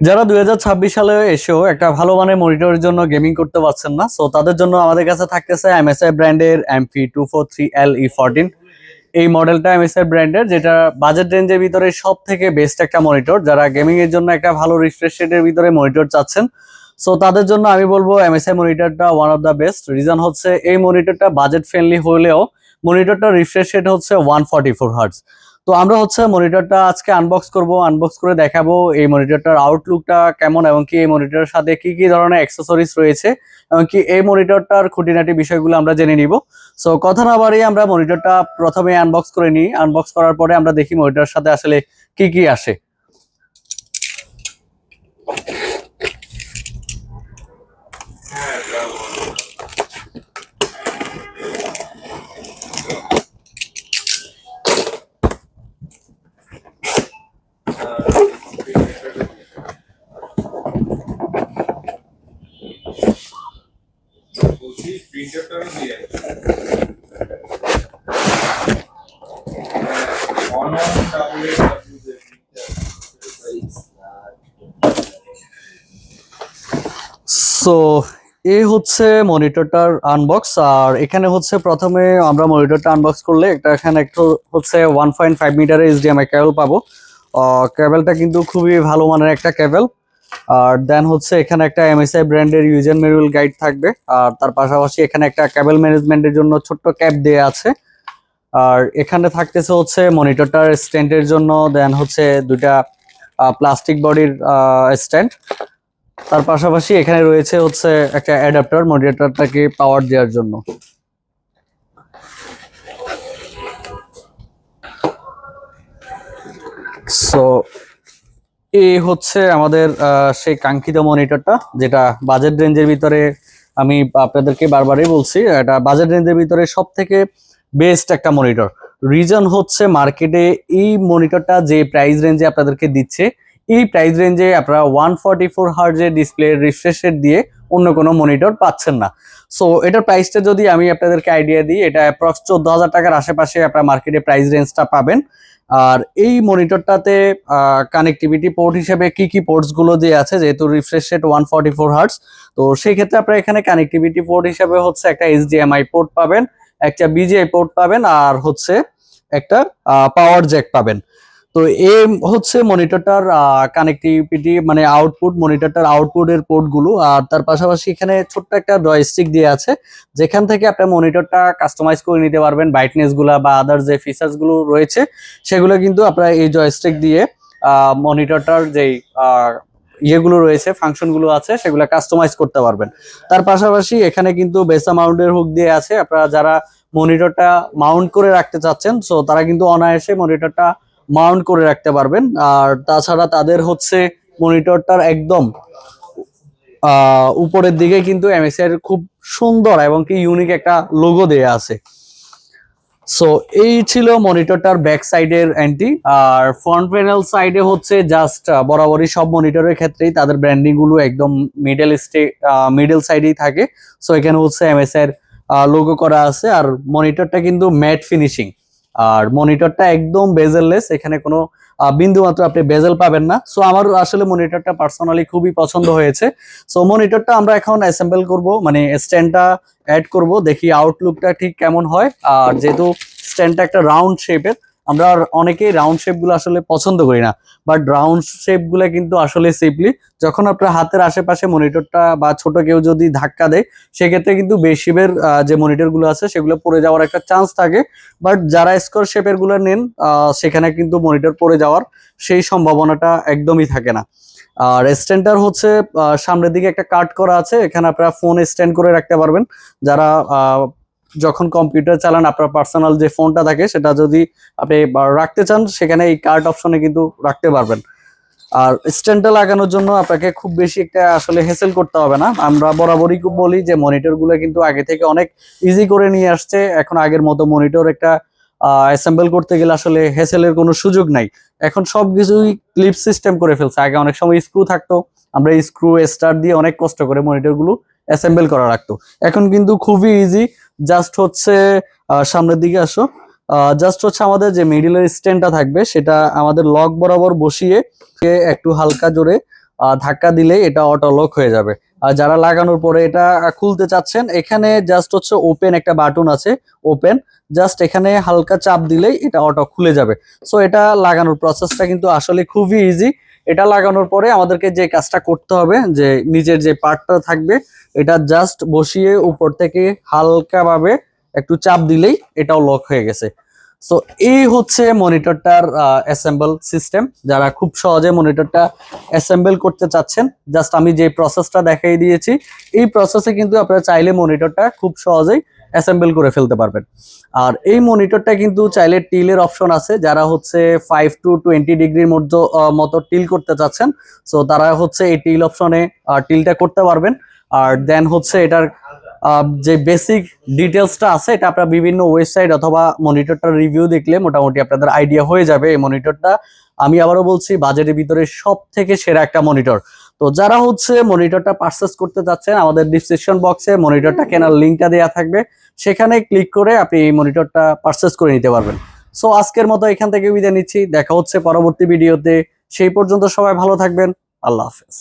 যারা 2026 সালে এসেও একটা ভালো মানের মনিটরের জন্য গেমিং করতে পারছেন না, সো তাদের জন্য আমাদের কাছে থাকতেছে MSI ব্র্যান্ডের MP243LE14। এই মডেলটা MSI ব্র্যান্ডের, যেটা বাজেট রেঞ্জের ভিতরে সব থেকে বেস্ট একটা মনিটর। যারা গেমিং এর জন্য একটা ভালো রিফ্রেশ রেটের ভিতরে মনিটর চাচ্ছেন, সো তাদের জন্য আমি বলবো MSI মনিটরটা one of the best. Reason হচ্ছে এই মনিটরটা বাজেট ফ্রেন্ডলি হলেও মনিটরটা রিফ্রেশ রেট হচ্ছে 144 হার্টজ। তো আমরা হচ্ছে মনিটরটা আজকে আনবক্স করে দেখাবো এই মনিটরটার আউটলুকটা কেমন, এবং কি এই মনিটরের সাথে কি কি ধরনের অ্যাক্সেসরিজ রয়েছে, এবং কি এই মনিটরটার খুঁটিনাটি বিষয়গুলো আমরা জেনে নিব। সো কথা না বাড়িয়ে আমরা মনিটরটা প্রথমে আনবক্স করে নিই। আনবক্স করার পরে আমরা দেখি মনিটরের সাথে আসলে কি কি আসে। সো এই হচ্ছে মনিটরটার আনবক্স। আর এখানে হচ্ছে প্রথমে আমরা মনিটরটা আনবক্স করলে এখানে একটু হচ্ছে 1.5 মিটারের HDMI কেবল পাবো। কেবলটা কিন্তু খুবই ভালো মানের একটা কেবল। আর দেন হচ্ছে এখানে একটা MSI ব্র্যান্ডের ইউজার ম্যানুয়াল গাইড থাকবে। আর তার পাশাপাশি এখানে একটা কেবল ম্যানেজমেন্টের জন্য ছোট্ট ক্যাপ দেয়া আছে। আর এখানে থাকতেছে হচ্ছে মনিটরটার স্ট্যান্ডের জন্য, দেন হচ্ছে দুইটা প্লাস্টিক বডির স্ট্যান্ড। তার পাশাপাশি এখানে রয়েছে হচ্ছে একটা অ্যাডাপ্টার মনিটরটাকে পাওয়ার দেওয়ার জন্য। সো এই হচ্ছে আমাদের সেই কাঙ্ক্ষিত মনিটরটা, যেটা বাজেট রেঞ্জের ভিতরে আমি আপনাদেরকে বারবারই বলছি, এটা বাজেট রেঞ্জের ভিতরে সব থেকে বেস্ট একটা মনিটর। রিজন হচ্ছে মার্কেটে এই মনিটরটা যে প্রাইস রেঞ্জে আপনাদেরকে দিচ্ছে, এই প্রাইস রেঞ্জে আপনারা 144 হার্জের ডিসপ্লে রিফ্রেশ রেট দিয়ে অন্য কোনো মনিটর পাচ্ছেন না। সো এটার প্রাইসটা যদি আমি আপনাদেরকে আইডিয়া দিই, এটা অ্যাপ্রক্স 14,000 টাকার আশেপাশে আপনারা মার্কেটে প্রাইস রেঞ্জটা পাবেন। আর এই মনিটরটাতে কানেক্টিভিটি পোর্ট হিসেবে কি কি পোর্টস গুলো দিয়ে আছে, যেহেতু রিফ্রেশ রেট 144 হার্টজ, তো সেই ক্ষেত্রে আপনারা এখানে কানেক্টিভিটি পোর্ট হিসেবে হচ্ছে একটা HDMI পোর্ট পাবেন, একটা BGI পোর্ট পাবেন, আর হচ্ছে একটা পাওয়ার জ্যাক পাবেন। তো এই হচ্ছে মনিটরটার কানেক্টিভিটি, মানে আউটপুট, মনিটরটার আউটপুটের পোর্ট গুলো। আর তার পাশাপাশি এখানে ছোট্ট একটা জয়স্টিক দিয়ে আছে, যেখান থেকে আপনার মনিটরটা কাস্টমাইজ করে নিতে পারবেন। ব্রাইটনেস গুলা বা আদার যে ফিচার্স গুলো রয়েছে সেগুলো কিন্তু আপনারা এই জয়স্টিক দিয়ে মনিটরটার যেই ইয়েগুলো রয়েছে, ফাংশন গুলো আছে, সেগুলো কাস্টমাইজ করতে পারবেন। তার পাশাপাশি এখানে কিন্তু বেসা মাউন্টের হুক দিয়ে আছে। আপনারা যারা মনিটরটা মাউন্ট করে রাখতে চাচ্ছেন, সো তারা কিন্তু অনায়াসে মনিটরটা মাউন্ট করে রাখতে পারবেন। আর তাছাড়া তাদের হচ্ছে মনিটরটার একদম উপরের দিকে কিন্তু MSI এর খুব সুন্দর এবং কি ইউনিক একটা লোগো দেয়া আছে। সো এই ছিল মনিটরটার ব্যাক সাইডের অ্যান্টি। আর ফ্রন্ট প্যানেল সাইডে হচ্ছে জাস্ট বরাবরই সব মনিটরের ক্ষেত্রেই তাদের ব্র্যান্ডিং গুলো একদম মিডল সাইডেই থাকে। সো এখানে হচ্ছে MSI এর লোগো করা আছে। আর মনিটরটা কিন্তু ম্যাট ফিনিশিং, আর মনিটরটা একদম বেজেললেস, এখানে কোনো বিন্দু মাত্র আপনি বেজেল পাবেন না। সো আমার আসলে মনিটরটা পার্সোনালি খুবই পছন্দ হয়েছে। সো মনিটরটা আমরা এখন অ্যাসেম্বল করব, মানে স্ট্যান্ডটা অ্যাড করব, দেখি আউটলুকটা ঠিক কেমন হয়। আর যেহেতু স্ট্যান্ডটা একটা রাউন্ড শেপের, আমরা অনেকেই রাউন্ড শেপগুলো আসলে পছন্দ করি না, বাট রাউন্ড শেপগুলো কিন্তু আসলে সেফলি, যখন আপনার হাতের আশেপাশে মনিটরটা বা ছোট কেউ যদি ধাক্কা দেয়, সেক্ষেত্রে কিন্তু বেশিবের যে মনিটরগুলো আছে সেগুলো পড়ে যাওয়ার একটা চান্স থাকে। বাট যারা স্কোয়ার শেপের গুলো নেন, সেখানে কিন্তু মনিটর পড়ে যাওয়ার সেই সম্ভাবনাটা একদমই থাকে না। আর স্ট্যান্ডটার হচ্ছে সামনের দিকে একটা কাট করা আছে, এখানে আপনারা ফোন স্ট্যান্ড করে রাখতে পারবেন। যারা যখন কম্পিউটার চালান, আপনার পার্সোনাল যে ফোনটা থাকে সেটা যদি আপনি রাখতে চান, সেখানে এই কার্ট অপশনে কিন্তু রাখতে পারবেন। আর স্ট্যান্ডটা লাগানোর জন্য আপনাকে খুব বেশি একটা আসলে হেসেল করতে হবে না। আমরা বরাবরই বলি যে মনিটর গুলো কিন্তু আগে থেকে অনেক ইজি করে নিয়ে আসছে। এখন আগের মতো মনিটর একটা অ্যাসেম্বল করতে গেলে আসলে হেসেলের কোনো সুযোগ নাই। এখন সবকিছুই ক্লিপ সিস্টেম করে ফেলছে। আগে অনেক সময় স্ক্রু থাকতো, আমরা স্ক্রু স্টার দিয়ে অনেক কষ্ট করে মনিটর গুলো অ্যাসেম্বল করা রাখতো। এখন কিন্তু খুবই ইজি, জাস্ট হচ্ছে সামনের দিকে আসো, জাস্ট হচ্ছে আমাদের যে মিডিলের স্ট্যান্ডটা থাকবে সেটা আমাদের লক বরাবর বসিয়ে একটু হালকা জোরে ধাক্কা দিলে এটা অটো লক হয়ে যাবে। আর যারা লাগানোর পরে এটা খুলতে চাচ্ছেন, এখানে জাস্ট হচ্ছে ওপেন একটা বাটন আছে, ওপেন, জাস্ট এখানে হালকা চাপ দিলেই এটা অটো খুলে যাবে। সো এটা লাগানোর প্রসেসটা কিন্তু আসলে খুবই ইজি। এটা লাগানোর পরে আমাদেরকে যে কাজটা করতে হবে, যে নিচের যে পার্টটা থাকবে এটা জাস্ট বসিয়ে উপর থেকে হালকাভাবে একটু চাপ দিলেই এটাও লক হয়ে গেছে। সো এই হচ্ছে মনিটরটার অ্যাসেম্বল সিস্টেম। যারা খুব সহজে মনিটরটা অ্যাসেম্বল করতে চাচ্ছেন, জাস্ট আমি যে প্রসেসটা দেখাই দিয়েছি এই প্রসেসে কিন্তু আপনারা চাইলে মনিটরটা খুব সহজেই অ্যাসেম্বল করে ফেলতে পারবেন। আর এই মনিটরটা কিন্তু চাইলে টিলের অপশন আছে, যারা হচ্ছে 5 to 20 ডিগ্রির মতো টিল করতে চাচ্ছেন, সো তারা হচ্ছে এই টিল অপশনে টিলটা করতে পারবেন। আর দেন হচ্ছে এটার যে বেসিক ডিটেলসটা আছে এটা আপনারা বিভিন্ন ওয়েবসাইট অথবা মনিটরটার রিভিউ দেখলে মোটামুটি আপনাদের আইডিয়া হয়ে যাবে। এই মনিটরটা আমি আবারও বলছি বাজেটের ভিতরে সব থেকে সেরা একটা মনিটর। তো যারা হচ্ছে মনিটরটা পারচেস করতে যাচ্ছেন, আমাদের ডিসক্রিপশন বক্সে মনিটরটা কেনার লিঙ্কটা দেওয়া থাকবে, সেখানে ক্লিক করে আপনি এই মনিটরটা পারচেস করে নিতে পারবেন। সো আজকের মতো এখান থেকে বিদায় নিচ্ছি, দেখা হচ্ছে পরবর্তী ভিডিওতে। সেই পর্যন্ত সবাই ভালো থাকবেন, আল্লাহ হাফেজ।